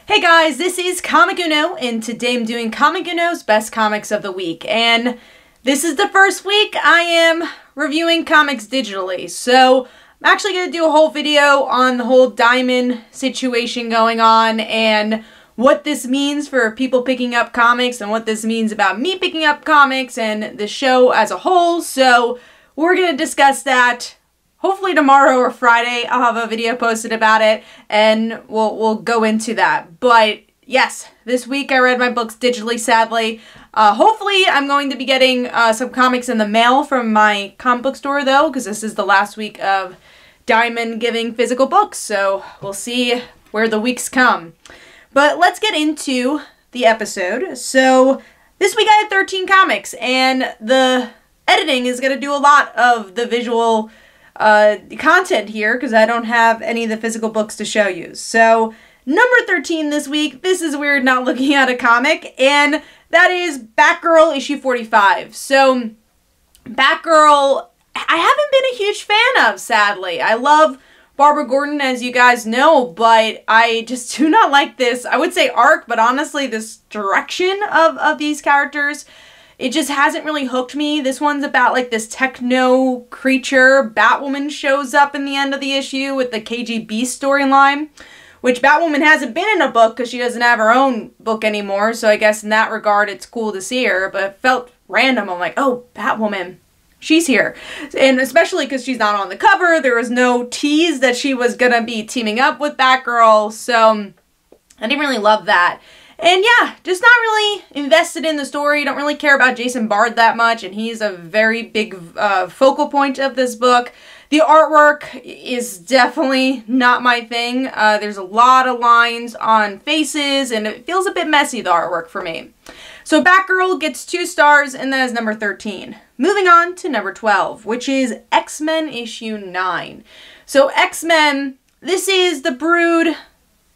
Hey guys, this is Comic Uno, and today I'm doing Comic Uno's Best Comics of the Week. And this is the first week I am reviewing comics digitally. So I'm actually going to do a whole video on the whole Diamond situation going on and what this means for people picking up comics and what this means about me picking up comics and the show as a whole. So we're going to discuss that. Hopefully tomorrow or Friday I'll have a video posted about it and we'll go into that. But yes, this week I read my books digitally, sadly. Hopefully I'm going to be getting some comics in the mail from my comic book store though, because this is the last week of Diamond giving physical books. So we'll see where the weeks come. But let's get into the episode. So this week I had 13 comics and the editing is going to do a lot of the visual content here because I don't have any of the physical books to show you. So number 13 this week, this is weird not looking at a comic, and that is Batgirl issue 45. So Batgirl, I haven't been a huge fan of, sadly. I love Barbara Gordon, as you guys know, but I just do not like this, I would say arc, but honestly this direction of these characters. It just hasn't really hooked me. This one's about like this techno creature. Batwoman shows up in the end of the issue with the KGB storyline, which Batwoman hasn't been in a book because she doesn't have her own book anymore. So I guess in that regard, it's cool to see her, but it felt random. I'm like, oh, Batwoman, she's here. And especially because she's not on the cover. There was no tease that she was going to be teaming up with Batgirl. So I didn't really love that. And yeah, just not really invested in the story. Don't really care about Jason Bard that much, and he's a very big focal point of this book. The artwork is definitely not my thing. There's a lot of lines on faces, and it feels a bit messy, the artwork, for me. So Batgirl gets 2 stars, and that is number 13. Moving on to number 12, which is X-Men issue 9. So X-Men, this is the Brood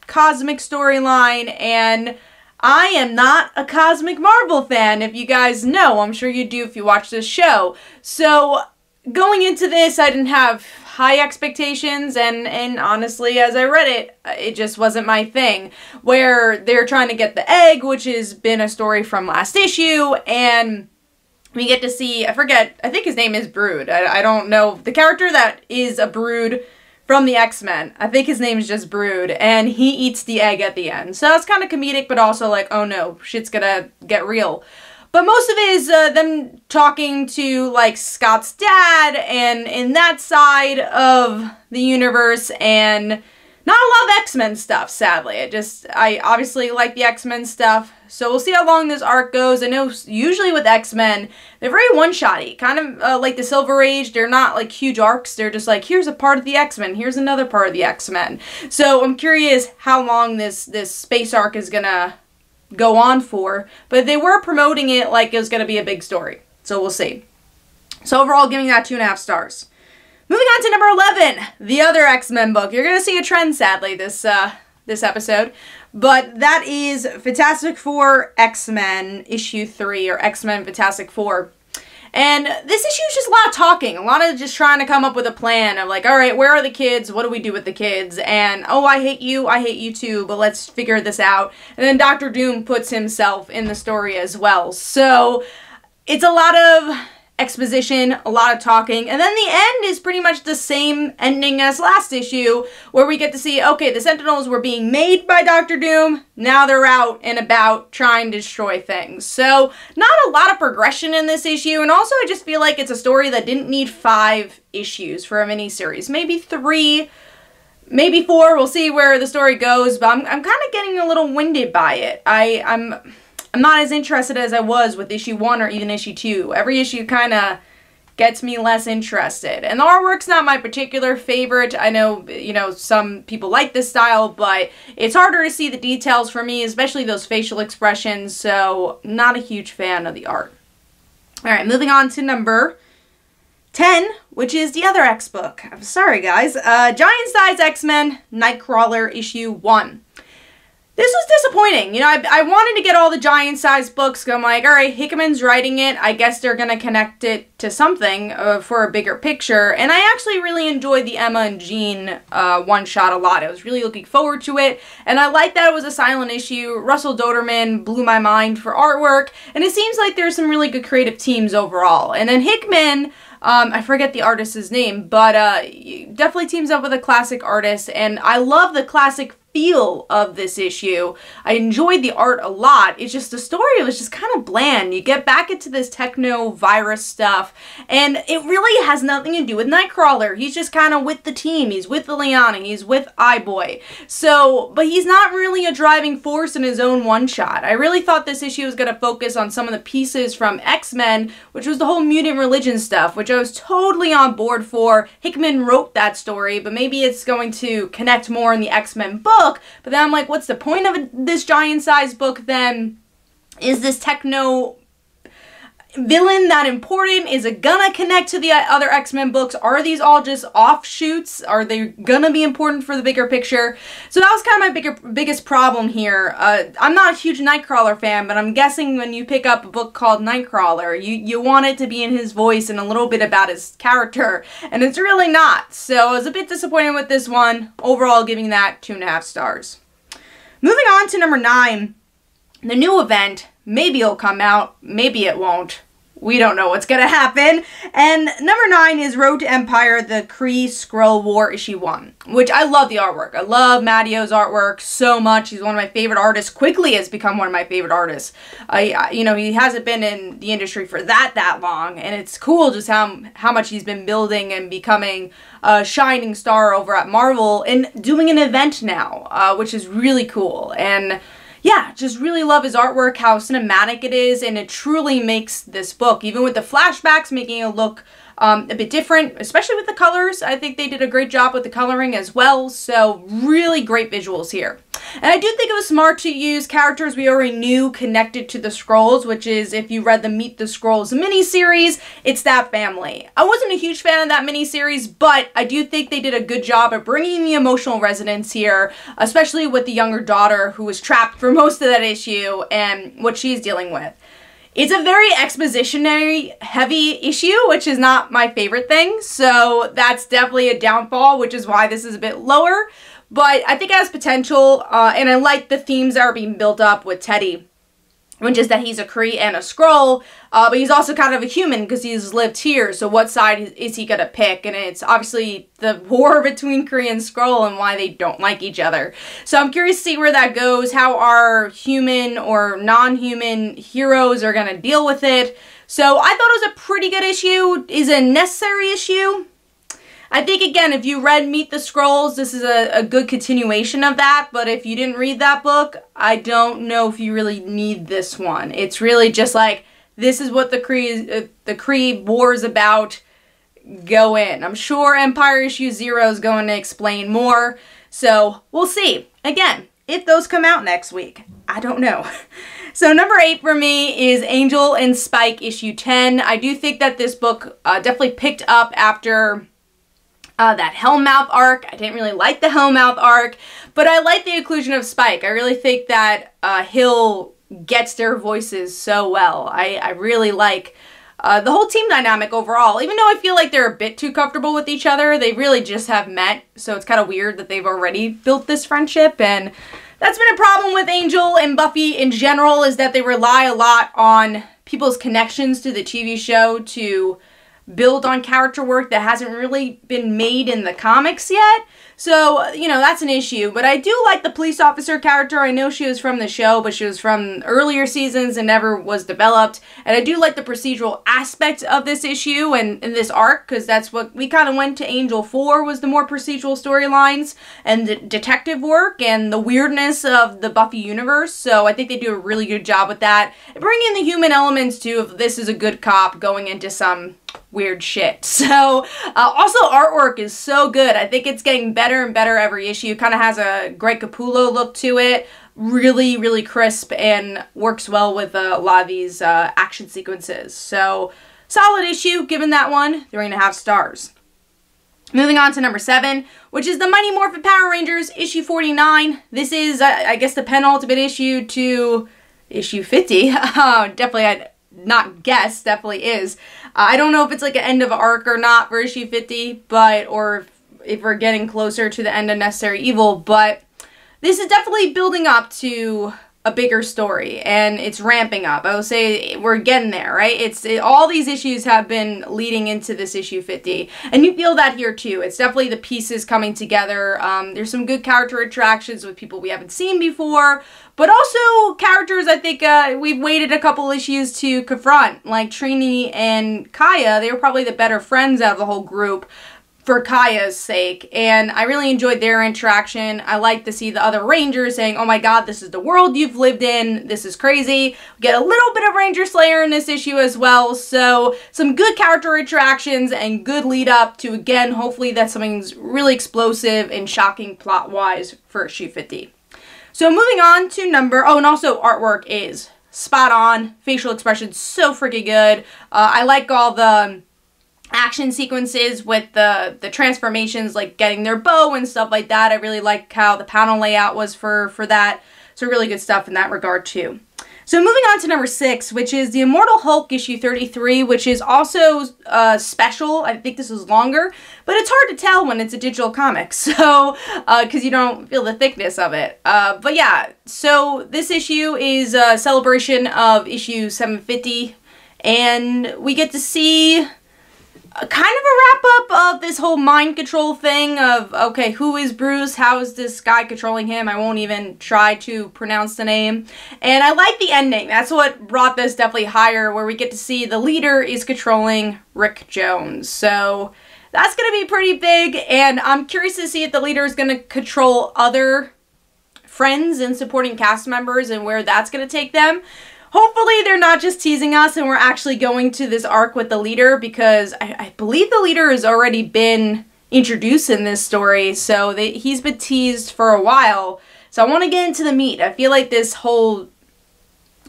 cosmic storyline, and I am not a Cosmic Marvel fan, if you guys know. I'm sure you do if you watch this show. So going into this, I didn't have high expectations, and honestly, as I read it, it just wasn't my thing. Where they're trying to get the egg, which has been a story from last issue, and we get to see, I forget, I think his name is Brood. I don't know. The character that is a Brood from the X-Men. I think his name is just Brood, and he eats the egg at the end. So that's kind of comedic, but also like, oh no, shit's gonna get real. But most of it is them talking to like Scott's dad, and in that side of the universe, and not a lot of X-Men stuff, sadly. I obviously like the X-Men stuff, so we'll see how long this arc goes. I know usually with X-Men, they're very one-shotty. Kind of like the Silver Age, they're not like huge arcs. They're just like, here's a part of the X-Men, here's another part of the X-Men. So I'm curious how long this space arc is gonna go on for. But they were promoting it like it was gonna be a big story. So we'll see. So overall, giving that 2.5 stars. Moving on to number 11, the other X-Men book. You're going to see a trend, sadly, this episode. But that is Fantastic Four X-Men issue 3, or X-Men Fantastic Four. And this issue is just a lot of talking. A lot of just trying to come up with a plan of like, all right, where are the kids? What do we do with the kids? And, oh, I hate you too, but let's figure this out. And then Dr. Doom puts himself in the story as well. So it's a lot of exposition, a lot of talking, and then the end is pretty much the same ending as last issue, where we get to see, okay, the Sentinels were being made by Dr. Doom, now they're out and about trying to destroy things. So not a lot of progression in this issue, and also I just feel like it's a story that didn't need 5 issues for a miniseries. Maybe 3, maybe 4, we'll see where the story goes, but I'm kind of getting a little winded by it. I'm not as interested as I was with issue 1 or even issue 2. Every issue kind of gets me less interested. And the artwork's not my particular favorite. I know, you know, some people like this style, but it's harder to see the details for me, especially those facial expressions, so not a huge fan of the art. Alright, moving on to number 10, which is the other X book. I'm sorry, guys. Giant Size X-Men, Nightcrawler, issue 1. This was disappointing. You know, I wanted to get all the giant-sized books. I'm like, all right, Hickman's writing it. I guess they're going to connect it to something for a bigger picture. And I actually really enjoyed the Emma and Jean one-shot a lot. I was really looking forward to it. And I like that it was a silent issue. Russell Doterman blew my mind for artwork. And it seems like there's some really good creative teams overall. And then Hickman... I forget the artist's name, but definitely teams up with a classic artist, and I love the classic feel of this issue. I enjoyed the art a lot. It's just the story was just kind of bland. You get back into this techno virus stuff, and it really has nothing to do with Nightcrawler. He's just kind of with the team. He's with Liliana. He's with iBoy. So, but he's not really a driving force in his own one-shot. I really thought this issue was going to focus on some of the pieces from X-Men, which was the whole mutant religion stuff, which I was totally on board for. Hickman wrote that story, but maybe it's going to connect more in the X-Men book. But then I'm like, what's the point of this giant-sized book then? Is this techno villain that important? Is it gonna connect to the other X-Men books? Are these all just offshoots? Are they gonna be important for the bigger picture? So that was kind of my biggest problem here. I'm not a huge Nightcrawler fan, but I'm guessing when you pick up a book called Nightcrawler, you want it to be in his voice and a little bit about his character, and it's really not. So I was a bit disappointed with this one. Overall, giving that 2.5 stars. Moving on to number 9, the new event. Maybe it'll come out, maybe it won't. We don't know what's gonna happen. And number 9 is Road to Empire, the Kree Skrull War issue 1, which I love the artwork. I love Mattio's artwork so much. He's one of my favorite artists. Quickly has become one of my favorite artists. You know, he hasn't been in the industry for that long, and it's cool just how much he's been building and becoming a shining star over at Marvel and doing an event now, which is really cool. And yeah, just really love his artwork, how cinematic it is, and it truly makes this book, even with the flashbacks, making it look a bit different, especially with the colors. I think they did a great job with the coloring as well, so really great visuals here. And I do think it was smart to use characters we already knew connected to the Skrulls, which is, if you read the Meet the Skrulls miniseries, it's that family. I wasn't a huge fan of that miniseries, but I do think they did a good job of bringing the emotional resonance here, especially with the younger daughter who was trapped for most of that issue and what she's dealing with. It's a very expositionary heavy issue, which is not my favorite thing, so that's definitely a downfall, which is why this is a bit lower. But I think it has potential, and I like the themes that are being built up with Teddy, which is that he's a Kree and a Skrull, but he's also kind of a human because he's lived here, so what side is he going to pick? And it's obviously the war between Kree and Skrull and why they don't like each other. So I'm curious to see where that goes, how our human or non-human heroes are going to deal with it. So I thought it was a pretty good issue. Is it a necessary issue? I think, again, if you read Meet the Skrulls, this is a good continuation of that, but if you didn't read that book, I don't know if you really need this one. It's really just like, this is what the Kree War is about. Go in. I'm sure Empyre issue 0 is going to explain more, so we'll see. Again, if those come out next week, I don't know. So number 8 for me is Angel and Spike issue 10. I do think that this book definitely picked up after that Hellmouth arc. I didn't really like the Hellmouth arc, but I like the inclusion of Spike. I really think that Hill gets their voices so well. I really like the whole team dynamic overall. Even though I feel like they're a bit too comfortable with each other, they really just have met, so it's kind of weird that they've already built this friendship, and that's been a problem with Angel and Buffy in general, is that they rely a lot on people's connections to the TV show to build on character work that hasn't really been made in the comics yet. So, you know, that's an issue. But I do like the police officer character. I know she was from the show, but she was from earlier seasons and never was developed. And I do like the procedural aspect of this issue and this arc, because that's what we kind of went to Angel for, was the more procedural storylines and the detective work and the weirdness of the Buffy universe. So I think they do a really good job with that. And bring in the human elements too, if this is a good cop going into some weird shit. So also artwork is so good. I think it's getting better and better every issue. Kind of has a Greg Capullo look to it. Really, really crisp and works well with a lot of these action sequences. So solid issue, given that one 3.5 stars. Moving on to number 7, which is the Mighty Morphin Power Rangers, issue 49. This is, I guess, the penultimate issue to issue 50. Definitely, I'd not guess, definitely is. I don't know if it's like an end of arc or not for issue 50, but, or if we're getting closer to the end of Necessary Evil, but this is definitely building up to a bigger story, and it's ramping up. I will say we're getting there, right? All these issues have been leading into this issue 50, and you feel that here too. It's definitely the pieces coming together. There's some good character interactions with people we haven't seen before, but also characters I think we've waited a couple issues to confront, like Trini and Kaya. They were probably the better friends out of the whole group, for Kaya's sake, and I really enjoyed their interaction. I like to see the other Rangers saying, oh my god, this is the world you've lived in, this is crazy. We get a little bit of Ranger Slayer in this issue as well, so some good character interactions and good lead up to, again, hopefully that's something's really explosive and shocking plot-wise for issue 50. So moving on to and also artwork is spot on, facial expressions so freaking good. I like all the action sequences with the transformations, like getting their bow and stuff like that. I really like how the panel layout was for that. So really good stuff in that regard too. So moving on to number 6, which is the Immortal Hulk issue 33, which is also special. I think this is longer, but it's hard to tell when it's a digital comic, so because you don't feel the thickness of it. But yeah, so this issue is a celebration of issue 750, and we get to see kind of a wrap-up of this whole mind control thing of, okay, who is Bruce? How is this guy controlling him? I won't even try to pronounce the name. And I like the ending. That's what brought this definitely higher, where we get to see the leader is controlling Rick Jones. So that's going to be pretty big, and I'm curious to see if the leader is going to control other friends and supporting cast members and where that's going to take them. Hopefully they're not just teasing us and we're actually going to this arc with the leader, because I believe the leader has already been introduced in this story, so he's been teased for a while. So I want to get into the meat. I feel like this whole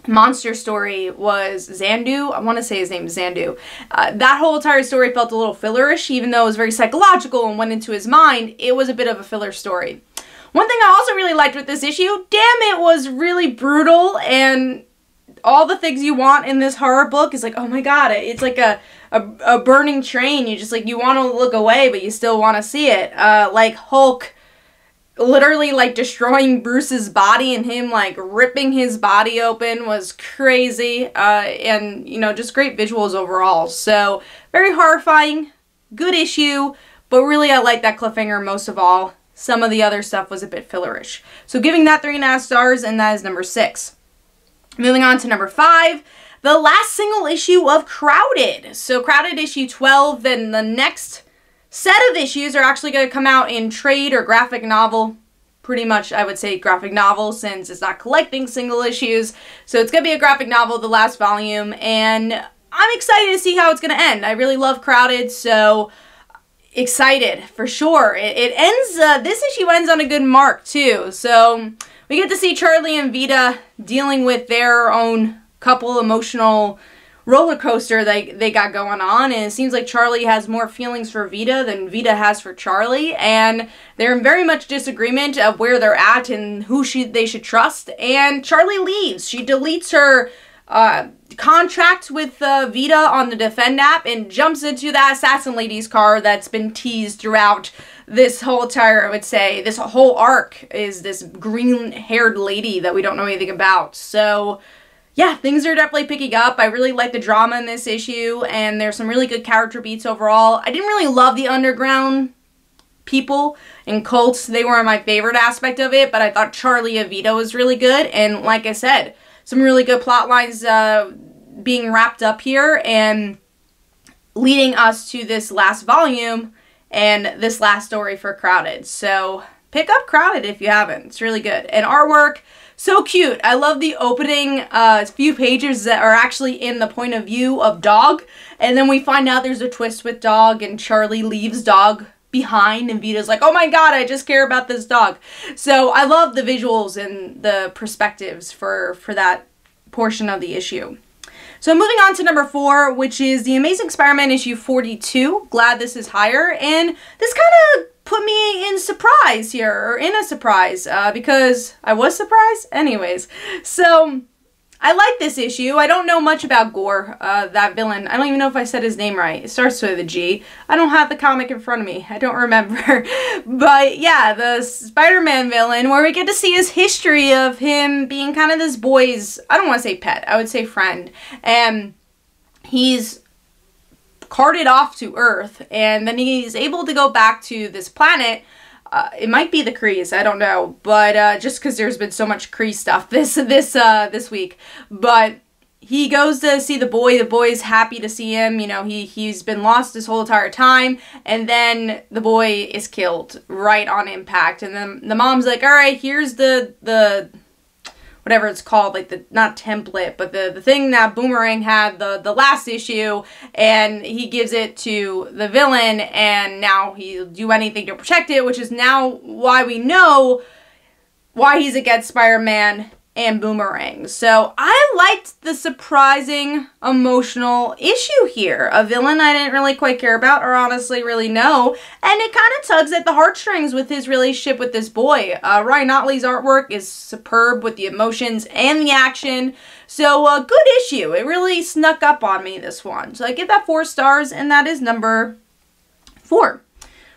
monster story was Xandu. I want to say his name is Xandu. That whole entire story felt a little fillerish, even though it was very psychological and went into his mind. It was a bit of a filler story. One thing I also really liked with this issue, damn, it was really brutal, and all the things you want in this horror book is like, oh my god, it's like a burning train. You just like, you want to look away, but you still want to see it. Like Hulk literally like destroying Bruce's body and him like ripping his body open was crazy. And you know, just great visuals overall. So very horrifying, good issue, but really I like that cliffhanger most of all. Some of the other stuff was a bit fillerish. So giving that 3.5 stars, and that is number 6. Moving on to number 5, the last single issue of Crowded. So Crowded issue 12, then the next set of issues are actually going to come out in trade or graphic novel. Pretty much, I would say graphic novel, since it's not collecting single issues. So it's going to be a graphic novel, the last volume, and I'm excited to see how it's going to end. I really love Crowded, so excited for sure. It ends, this issue ends on a good mark too. So we get to see Charlie and Vita dealing with their own couple emotional roller coaster they got going on, and it seems like Charlie has more feelings for Vita than Vita has for Charlie, and they're in very much disagreement of where they're at and who they should trust, and Charlie leaves. She deletes her contract with Vita on the Defend app and jumps into that Assassin Lady's car that's been teased throughout this whole entire, I would say, this whole arc is this green-haired lady that we don't know anything about. So yeah, things are definitely picking up. I really like the drama in this issue, and there's some really good character beats overall. I didn't really love the underground people and cults. They weren't my favorite aspect of it, but I thought Charlie and Vita was really good, and like I said, some really good plot lines being wrapped up here and leading us to this last volume and this last story for Crowded. So pick up Crowded if you haven't. It's really good. And artwork, so cute. I love the opening few pages that are actually in the point of view of Dog, and then we find out there's a twist with Dog, and Charlie leaves Dog behind, and Vita's like, oh my god, I just care about this dog. So I love the visuals and the perspectives for that portion of the issue. So moving on to number 4, which is The Amazing Spider-Man issue 42. Glad this is higher, and this kind of put me in surprise here, or in a surprise, because I was surprised. Anyways, so I like this issue. I don't know much about Gore, that villain. I don't even know if I said his name right. It starts with a G. I don't have the comic in front of me. I don't remember. But yeah, the Spider-Man villain, where we get to see his history of him being kind of this boy's, I don't want to say pet, I would say friend. And he's carted off to Earth, and then he's able to go back to this planet. It might be the Krees, I don't know, but just because there's been so much Kree stuff this week. But he goes to see the boy. The boy's happy to see him. You know, he's been lost this whole entire time, and then the boy is killed right on impact. And then the mom's like, "All right, here's the whatever it's called, like the, not template, but the thing that Boomerang had the last issue," and he gives it to the villain, and now he'll do anything to protect it, which is now why we know why he's against Spider-Man and Boomerang. So I liked the surprising emotional issue here. A villain I didn't really quite care about or honestly really know, and it kind of tugs at the heartstrings with his relationship with this boy. Ryan Ottley's artwork is superb with the emotions and the action, so good issue. It really snuck up on me, this one. So I give that 4 stars, and that is number 4.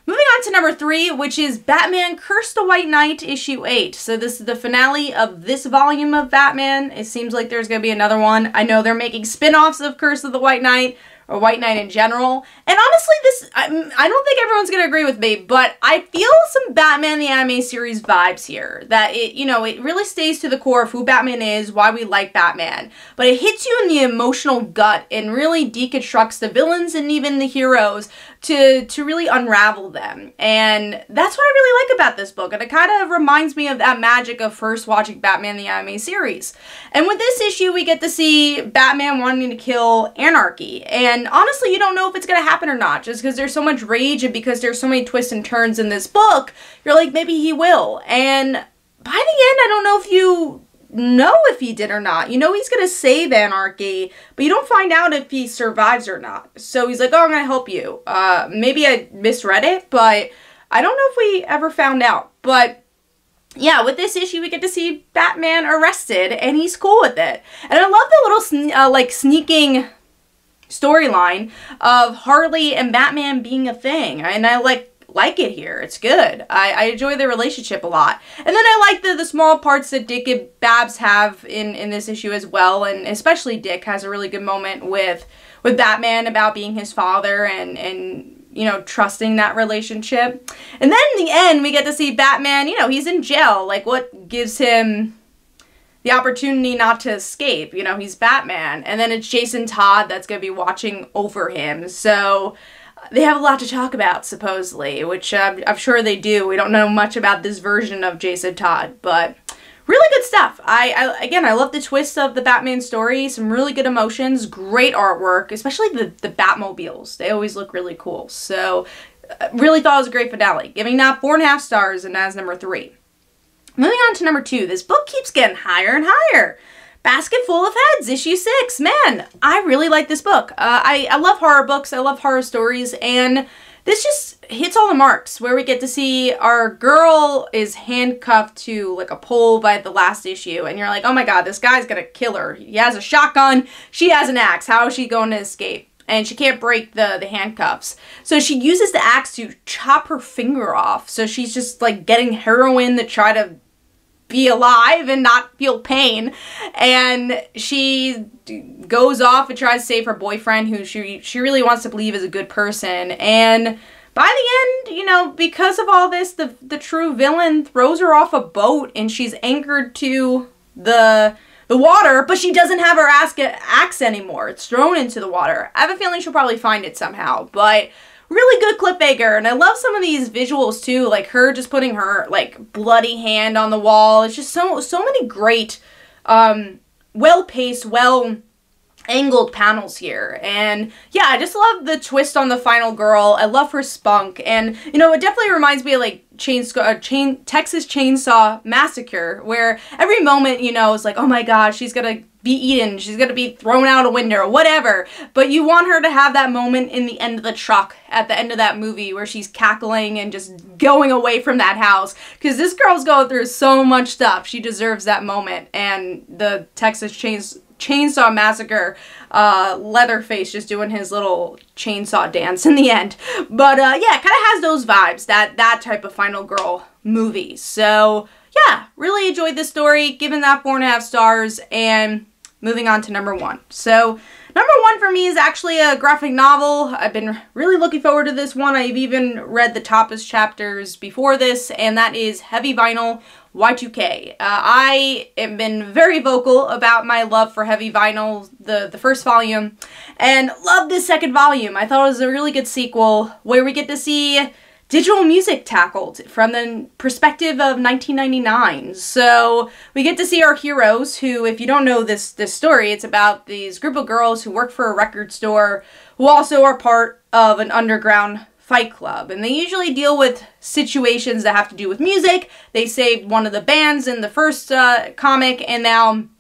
Moving on to number 3, which is Batman Curse the White Knight, issue 8. So this is the finale of this volume of Batman. It seems like there's going to be another one. I know they're making spin-offs of Curse of the White Knight, or White Knight in general. And honestly, this, I don't think everyone's going to agree with me, but I feel some Batman the Anime Series vibes here. That it, you know, it really stays to the core of who Batman is, why we like Batman. But it hits you in the emotional gut and really deconstructs the villains and even the heroes to really unravel them. And that's what I really like about this book. And it kind of reminds me of that magic of first watching Batman the Anime Series. And with this issue, we get to see Batman wanting to kill Anarchy. And honestly, you don't know if it's going to happen or not, just because there's so much rage and because there's so many twists and turns in this book. You're like, maybe he will. And by the end, I don't know if you know if he did or not. You know he's going to save Anarchy, but you don't find out if he survives or not. So he's like, oh, I'm going to help you. Maybe I misread it, but I don't know if we ever found out. But yeah, with this issue, we get to see Batman arrested, and he's cool with it. And I love the little like sneaking storyline of Harley and Batman being a thing, and I like it here. It's good. I enjoy their relationship a lot. And then I like the small parts that Dick and Babs have in this issue as well, and especially Dick has a really good moment with Batman about being his father and you know, trusting that relationship. And then in the end, we get to see Batman, you know, he's in jail. Like, what gives him the opportunity not to escape? You know, he's Batman. And then it's Jason Todd that's going to be watching over him. So they have a lot to talk about, supposedly, which I'm sure they do. We don't know much about this version of Jason Todd, but really good stuff. Again, I love the twist of the Batman story. Some really good emotions, great artwork, especially the Batmobiles. They always look really cool. So really thought it was a great finale. Giving that 4.5 stars, and as number 3. Moving on to number 2. This book keeps getting higher and higher. Basketful of Heads, issue 6. Man, I really like this book. I love horror books. I love horror stories, and this just hits all the marks, where we get to see our girl is handcuffed to like a pole by the last issue, and you're like, oh my god, this guy's gonna kill her. He has a shotgun, she has an axe. How is she going to escape? And she can't break the handcuffs. So she uses the axe to chop her finger off. So she's just like getting heroin to try to be alive and not feel pain. And she goes off and tries to save her boyfriend, who she really wants to believe is a good person. And by the end, you know, because of all this, the true villain throws her off a boat, and she's anchored to the water, but she doesn't have her axe anymore. It's thrown into the water. I have a feeling she'll probably find it somehow, but really good cliffhanger. And I love some of these visuals too, like her just putting her like bloody hand on the wall. It's just so many great, well-paced, well angled panels here. And yeah, I just love the twist on the final girl. I love her spunk, and you know, it definitely reminds me of like Texas Chainsaw Massacre, where every moment, you know, is like, oh my gosh, she's gonna be eaten, she's gonna be thrown out a window or whatever, but you want her to have that moment in the end of the truck at the end of that movie where she's cackling and just going away from that house, because this girl's going through so much stuff. She deserves that moment. And the Texas Chainsaw Massacre, Leatherface just doing his little chainsaw dance in the end. But yeah, it kind of has those vibes, that type of final girl movie. So yeah, really enjoyed this story, giving that 4.5 stars, and moving on to number 1. So number 1 for me is actually a graphic novel. I've been really looking forward to this one. I've even read the Tapas chapters before this, and that is Heavy Vinyl Y2K. I have been very vocal about my love for Heavy Vinyl, the first volume, and love this second volume. I thought it was a really good sequel where we get to see digital music tackled from the perspective of 1999. So we get to see our heroes who, if you don't know this story, it's about these group of girls who work for a record store who also are part of an underground fight club. And they usually deal with situations that have to do with music. They saved one of the bands in the first comic, and now in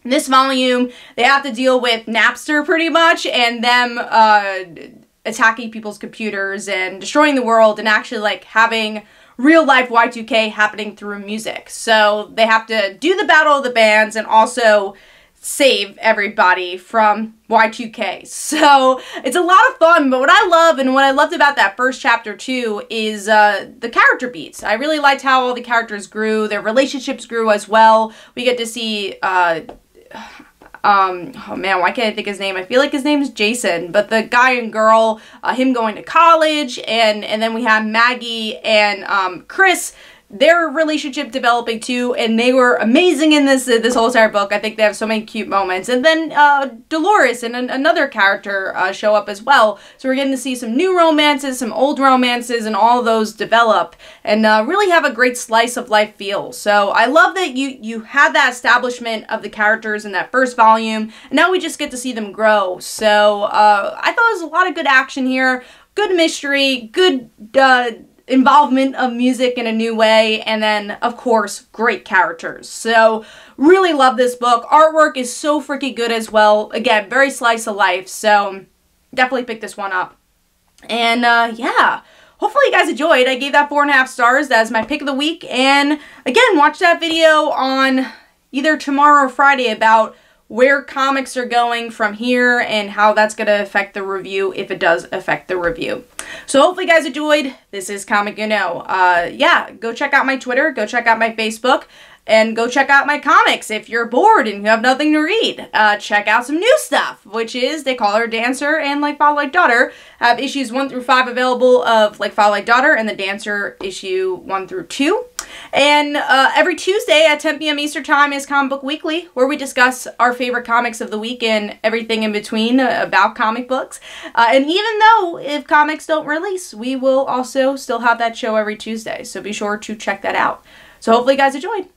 this volume they have to deal with Napster pretty much, and them attacking people's computers and destroying the world, and actually like having real life Y2K happening through music. So they have to do the battle of the bands and also save everybody from Y2K. So it's a lot of fun, but what I love, and what I loved about that first chapter too, is the character beats. I really liked how all the characters grew, their relationships grew as well. We get to see oh man, why can't I think his name? I feel like his name is Jason, but the guy and girl, him going to college, and then we have Maggie and Chris, their relationship developing too, and they were amazing in this whole entire book. I think they have so many cute moments. And then Dolores and another character show up as well. So we're getting to see some new romances, some old romances, and all of those develop, and really have a great slice of life feel. So I love that you had that establishment of the characters in that first volume, and now we just get to see them grow. So I thought there was a lot of good action here, good mystery, good involvement of music in a new way, and then of course great characters. So really love this book. Artwork is so freaking good as well. Again, very slice of life, so definitely pick this one up. And yeah, hopefully you guys enjoyed. I gave that 4.5 stars. That is my pick of the week. And again, watch that video on either tomorrow or Friday about where comics are going from here and how that's going to affect the review, if it does affect the review. So hopefully you guys enjoyed. This is Comic Uno. Yeah, go check out my Twitter, go check out my Facebook, and go check out my comics. If you're bored and you have nothing to read, check out some new stuff, which is They Call Her Dancer and Like Father Like Daughter. I have issues 1 through 5 available of Like Father Like Daughter, and the Dancer issue 1 through 2. And every Tuesday at 10 p.m. Eastern Time is Comic Book Weekly, where we discuss our favorite comics of the week and everything in between about comic books. And even though if comics don't release, we will also still have that show every Tuesday. So be sure to check that out. So hopefully you guys enjoyed.